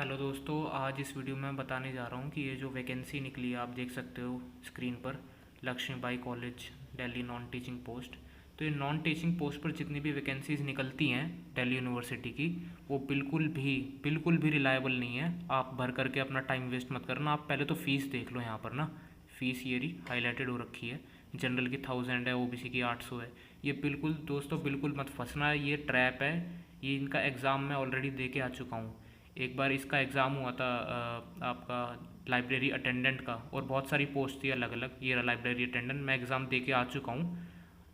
Hello दोस्तों, आज इस वीडियो में बताने जा रहा हूँ कि ये जो वैकेंसी निकली है, आप देख सकते हो स्क्रीन पर, Lakshmibai college Delhi non teaching post. तो ये नॉन टीचिंग पोस्ट पर जितनी भी वैकेंसीज़ निकलती हैं दिल्ली यूनिवर्सिटी की, वो बिल्कुल भी रिलायबल नहीं है। आप भर करके अपना टाइम वेस्ट मत करना। आप पहले तो फ़ीस देख लो यहाँ पर ना, फ़ीस ये रही हाईलाइटेड हो रखी है। जनरल की 1000 है, ओबीसी की 800 है। ये बिल्कुल दोस्तों बिल्कुल मत फंसना, ये ट्रैप है। ये इनका एग्ज़ाम मैं ऑलरेडी दे के आ चुका हूँ। एक बार इसका एग्ज़ाम हुआ था आपका लाइब्रेरी अटेंडेंट का, और बहुत सारी पोस्ट थी अलग अलग। ये रहा लाइब्रेरी अटेंडेंट, मैं एग्ज़ाम दे के आ चुका हूँ।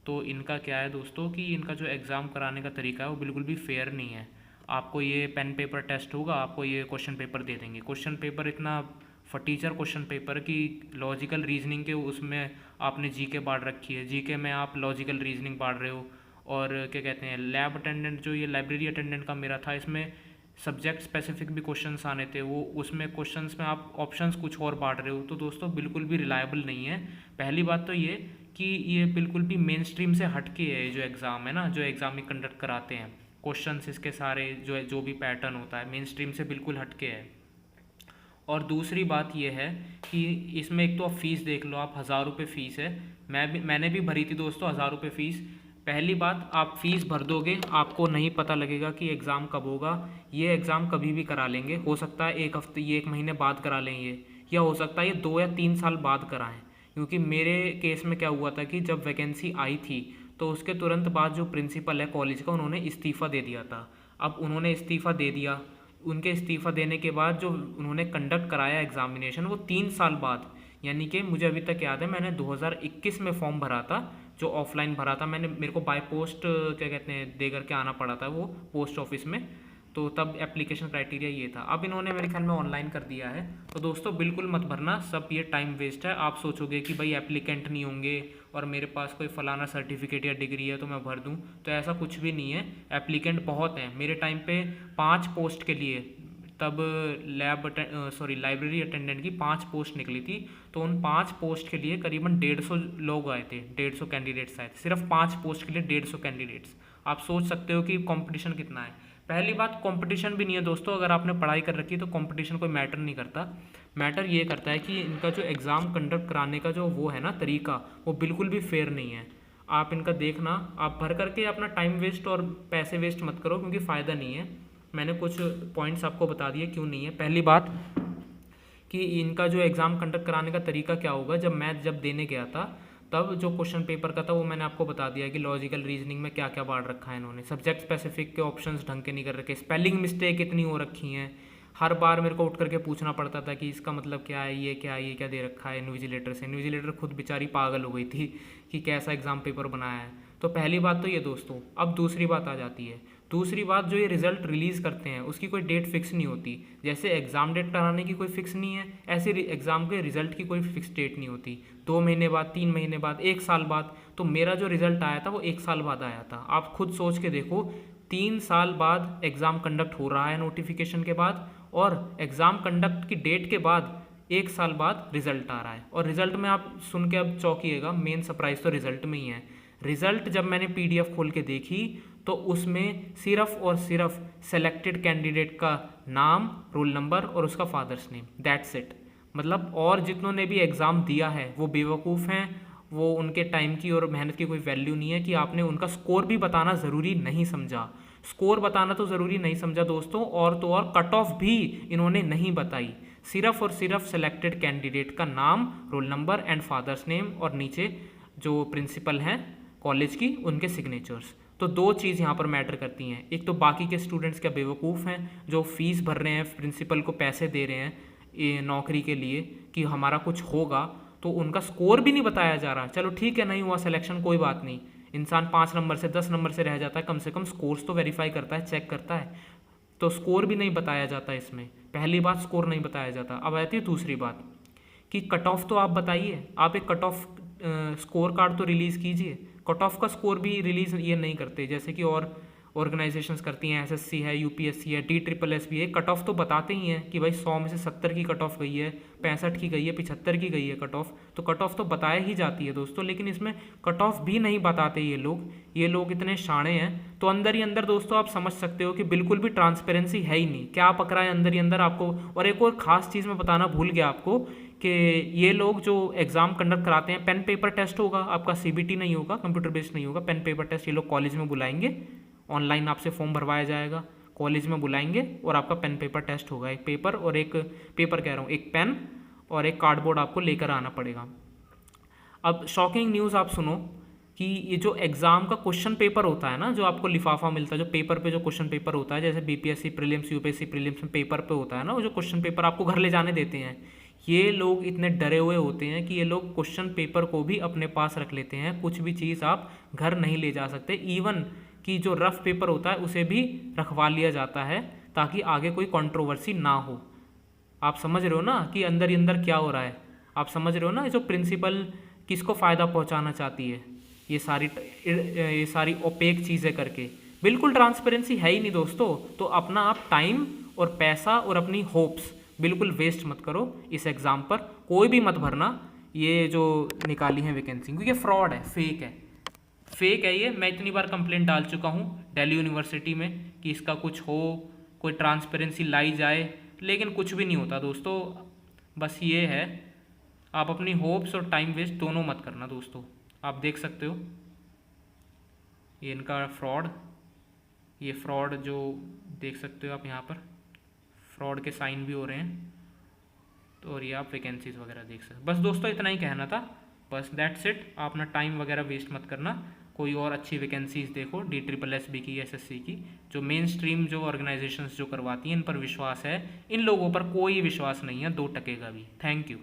तो इनका क्या है दोस्तों कि इनका जो एग्ज़ाम कराने का तरीका है वो बिल्कुल भी फेयर नहीं है। आपको ये पेन पेपर टेस्ट होगा, आपको ये क्वेश्चन पेपर दे देंगे। क्वेश्चन पेपर इतना फटीचर क्वेश्चन पेपर की लॉजिकल रीजनिंग के उसमें आपने जीके बांट रखी है, जीके में आप लॉजिकल रीजनिंग बांट रहे हो। और क्या कहते हैं, लैब अटेंडेंट जो ये लाइब्रेरी अटेंडेंट का मेरा था, इसमें सब्जेक्ट स्पेसिफिक भी क्वेश्चंस आने थे। वो उसमें क्वेश्चंस में आप ऑप्शंस कुछ और बांट रहे हो। तो दोस्तों बिल्कुल भी रिलायबल नहीं है। पहली बात तो ये कि ये बिल्कुल भी मेन स्ट्रीम से हटके है। जो एग्ज़ाम है ना, जो एग्ज़ाम ही कंडक्ट कराते हैं, क्वेश्चंस इसके सारे जो भी पैटर्न होता है, मेन स्ट्रीम से बिल्कुल हटके है। और दूसरी बात यह है कि इसमें एक तो आप फ़ीस देख लो, आप 1000 रुपये फ़ीस है। मैंने भी भरी थी दोस्तों 1000 रुपये फ़ीस। पहली बात, आप फ़ीस भर दोगे, आपको नहीं पता लगेगा कि एग्ज़ाम कब होगा। ये एग्ज़ाम कभी भी करा लेंगे, हो सकता है एक हफ्ते, ये 1 महीने बाद करा लें ये, या हो सकता है ये 2 या 3 साल बाद कराएं। क्योंकि मेरे केस में क्या हुआ था कि जब वैकेंसी आई थी तो उसके तुरंत बाद जो प्रिंसिपल है कॉलेज का, उन्होंने इस्तीफ़ा दे दिया था। अब उन्होंने इस्तीफ़ा दे दिया, उनके इस्तीफ़ा देने के बाद जो उन्होंने कंडक्ट कराया एग्ज़ामिनेशन, वो 3 साल बाद, यानी कि मुझे अभी तक याद है मैंने 2021 में फॉर्म भरा था, जो ऑफलाइन भरा था मैंने। मेरे को बाय पोस्ट क्या कहते हैं दे करके आना पड़ा था वो पोस्ट ऑफिस में। तो तब एप्लीकेशन क्राइटेरिया ये था। अब इन्होंने मेरे ख्याल में ऑनलाइन कर दिया है। तो दोस्तों बिल्कुल मत भरना, सब ये टाइम वेस्ट है। आप सोचोगे कि भाई एप्लीकेंट नहीं होंगे और मेरे पास कोई फ़लाना सर्टिफिकेट या डिग्री है तो मैं भर दूं, तो ऐसा कुछ भी नहीं है। एप्लीकेंट बहुत हैं। मेरे टाइम पे 5 पोस्ट के लिए, तब लाइब्रेरी अटेंडेंट की 5 पोस्ट निकली थी। तो उन 5 पोस्ट के लिए करीबन 150 लोग आए थे, 150 कैंडिडेट्स आए थे सिर्फ 5 पोस्ट के लिए, 150 कैंडिडेट्स। आप सोच सकते हो कि कंपटीशन कितना है। पहली बात, कंपटीशन भी नहीं है दोस्तों। अगर आपने पढ़ाई कर रखी है तो कंपटीशन कोई मैटर नहीं करता। मैटर ये करता है कि इनका जो एग्ज़ाम कंडक्ट कराने का जो वो है ना तरीका, वो बिल्कुल भी फेयर नहीं है। आप इनका देखना, आप भर करके अपना टाइम वेस्ट और पैसे वेस्ट मत करो, क्योंकि फ़ायदा नहीं है। मैंने कुछ पॉइंट्स आपको बता दिए क्यों नहीं है। पहली बात कि इनका जो एग्ज़ाम कंडक्ट कराने का तरीका क्या होगा, जब देने गया था तब जो क्वेश्चन पेपर का था वो मैंने आपको बता दिया कि लॉजिकल रीजनिंग में क्या क्या बांट रखा है इन्होंने। सब्जेक्ट स्पेसिफिक के ऑप्शंस ढंग के नहीं कर रखे, स्पेलिंग मिस्टेक इतनी हो रखी हैं। हर बार मेरे को उठ करके पूछना पड़ता था कि इसका मतलब क्या है, ये क्या है, ये क्या दे रखा है इन्विजिलेटर से। इन्विजिलेटर खुद बेचारी पागल हो गई थी कि कैसा एग्ज़ाम पेपर बनाया है। तो पहली बात तो ये दोस्तों। अब दूसरी बात आ जाती है। दूसरी बात, जो ये रिज़ल्ट रिलीज़ करते हैं उसकी कोई डेट फिक्स नहीं होती। जैसे एग्ज़ाम डेट कराने की कोई फिक्स नहीं है, ऐसे एग्ज़ाम के रिज़ल्ट की कोई फिक्स डेट नहीं होती। 2 महीने बाद, 3 महीने बाद, 1 साल बाद। तो मेरा जो रिज़ल्ट आया था वो 1 साल बाद आया था। आप खुद सोच के देखो, 3 साल बाद एग्ज़ाम कंडक्ट हो रहा है नोटिफिकेशन के बाद, और एग्ज़ाम कंडक्ट की डेट के बाद 1 साल बाद रिज़ल्ट आ रहा है। और रिज़ल्ट में आप सुन के अब चौंकिएगा, मेन सरप्राइज़ तो रिज़ल्ट में ही है। रिज़ल्ट जब मैंने पीडीएफ खोल के देखी तो उसमें सिर्फ और सिर्फ सेलेक्टेड कैंडिडेट का नाम, रोल नंबर और उसका फादर्स नेम, दैट्स इट। मतलब और जितनों ने भी एग्ज़ाम दिया है वो बेवकूफ़ हैं। वो उनके टाइम की और मेहनत की कोई वैल्यू नहीं है कि आपने उनका स्कोर भी बताना ज़रूरी नहीं समझा। स्कोर बताना तो ज़रूरी नहीं समझा दोस्तों, और तो और कट ऑफ भी इन्होंने नहीं बताई। सिर्फ और सिर्फ सेलेक्टेड कैंडिडेट का नाम, roll number and father's name, और नीचे जो प्रिंसिपल हैं कॉलेज की उनके सिग्नेचर्स। तो 2 चीज़ यहाँ पर मैटर करती हैं। एक तो बाकी के स्टूडेंट्स क्या बेवकूफ़ हैं जो फीस भर रहे हैं, प्रिंसिपल को पैसे दे रहे हैं ये नौकरी के लिए कि हमारा कुछ होगा, तो उनका स्कोर भी नहीं बताया जा रहा। चलो ठीक है, नहीं हुआ सिलेक्शन, कोई बात नहीं। इंसान 5 नंबर से 10 नंबर से रह जाता है, कम से कम स्कोर्स तो वेरीफाई करता है, चेक करता है। तो स्कोर भी नहीं बताया जाता इसमें। पहली बात, स्कोर नहीं बताया जाता। अब आती है दूसरी बात कि कट ऑफ तो आप बताइए, आप एक कट ऑफ स्कोर कार्ड तो रिलीज़ कीजिए। कट ऑफ का स्कोर भी रिलीज़ ये नहीं करते, जैसे कि और ऑर्गेनाइजेशंस करती हैं, एसएससी है, यूपीएससी है, TSSS भी है, कट ऑफ तो बताते ही हैं कि भाई 100 में से 70 की कट ऑफ गई है, 65 की गई है, 75 की गई है कट ऑफ, तो कट ऑफ तो बताया ही जाती है दोस्तों। लेकिन इसमें कट ऑफ भी नहीं बताते ये लोग इतने शाणे हैं। तो अंदर ही अंदर दोस्तों आप समझ सकते हो कि बिल्कुल भी ट्रांसपेरेंसी है ही नहीं, क्या पक रहा है अंदर ही अंदर आपको। और एक और ख़ास चीज़ मैं बताना भूल गया आपको कि ये लोग जो एग्ज़ाम कंडक्ट कराते हैं, पेन पेपर टेस्ट होगा आपका, CBT नहीं होगा, कंप्यूटर बेस्ड नहीं होगा, पेन पेपर टेस्ट ये लोग कॉलेज में बुलाएंगे, ऑनलाइन आपसे फॉर्म भरवाया जाएगा, कॉलेज में बुलाएंगे और आपका पेन पेपर टेस्ट होगा। एक पेपर और एक पेपर कह रहा हूँ, एक पेन और एक कार्डबोर्ड आपको लेकर आना पड़ेगा। अब शॉकिंग न्यूज़ आप सुनो कि ये जो एग्ज़ाम का क्वेश्चन पेपर होता है ना, जो आपको लिफाफा मिलता है, जो पेपर पे जो क्वेश्चन पेपर होता है, जैसे BPSC प्रीलिम्स, UPSC प्रीलिम्स में पेपर पे होता है ना, वो जो क्वेश्चन पेपर आपको घर ले जाने देते हैं, ये लोग इतने डरे हुए होते हैं कि ये लोग क्वेश्चन पेपर को भी अपने पास रख लेते हैं। कुछ भी चीज़ आप घर नहीं ले जा सकते, इवन कि जो रफ पेपर होता है उसे भी रखवा लिया जाता है ताकि आगे कोई कंट्रोवर्सी ना हो। आप समझ रहे हो ना कि अंदर ही अंदर क्या हो रहा है, आप समझ रहे हो ना जो प्रिंसिपल किसको फ़ायदा पहुंचाना चाहती है ये सारी ओपेक चीज़ें करके। बिल्कुल ट्रांसपेरेंसी है ही नहीं दोस्तों। तो अपना आप टाइम और पैसा और अपनी होप्स बिल्कुल वेस्ट मत करो इस एग्ज़ाम पर, कोई भी मत भरना ये जो निकाली है वैकेंसी, क्योंकि फ्रॉड है, फेक है ये। मैं इतनी बार कंप्लेंट डाल चुका हूँ दिल्ली यूनिवर्सिटी में कि इसका कुछ हो, कोई ट्रांसपेरेंसी लाई जाए, लेकिन कुछ भी नहीं होता दोस्तों। बस ये है, आप अपनी होप्स और टाइम वेस्ट दोनों मत करना दोस्तों। आप देख सकते हो ये इनका फ्रॉड, ये फ्रॉड जो देख सकते हो आप यहाँ पर, फ्रॉड के साइन भी हो रहे हैं। तो और ये आप वैकेंसीज वगैरह देख सकते हो। बस दोस्तों इतना ही कहना था, बस दैट्स इट। आप अपना टाइम वगैरह वेस्ट मत करना, कोई और अच्छी वैकेंसीज देखो, DSSS की, SSC की, जो मेन स्ट्रीम जो ऑर्गेनाइजेशंस जो करवाती हैं, इन पर विश्वास है। इन लोगों पर कोई विश्वास नहीं है 2% का भी। Thank you.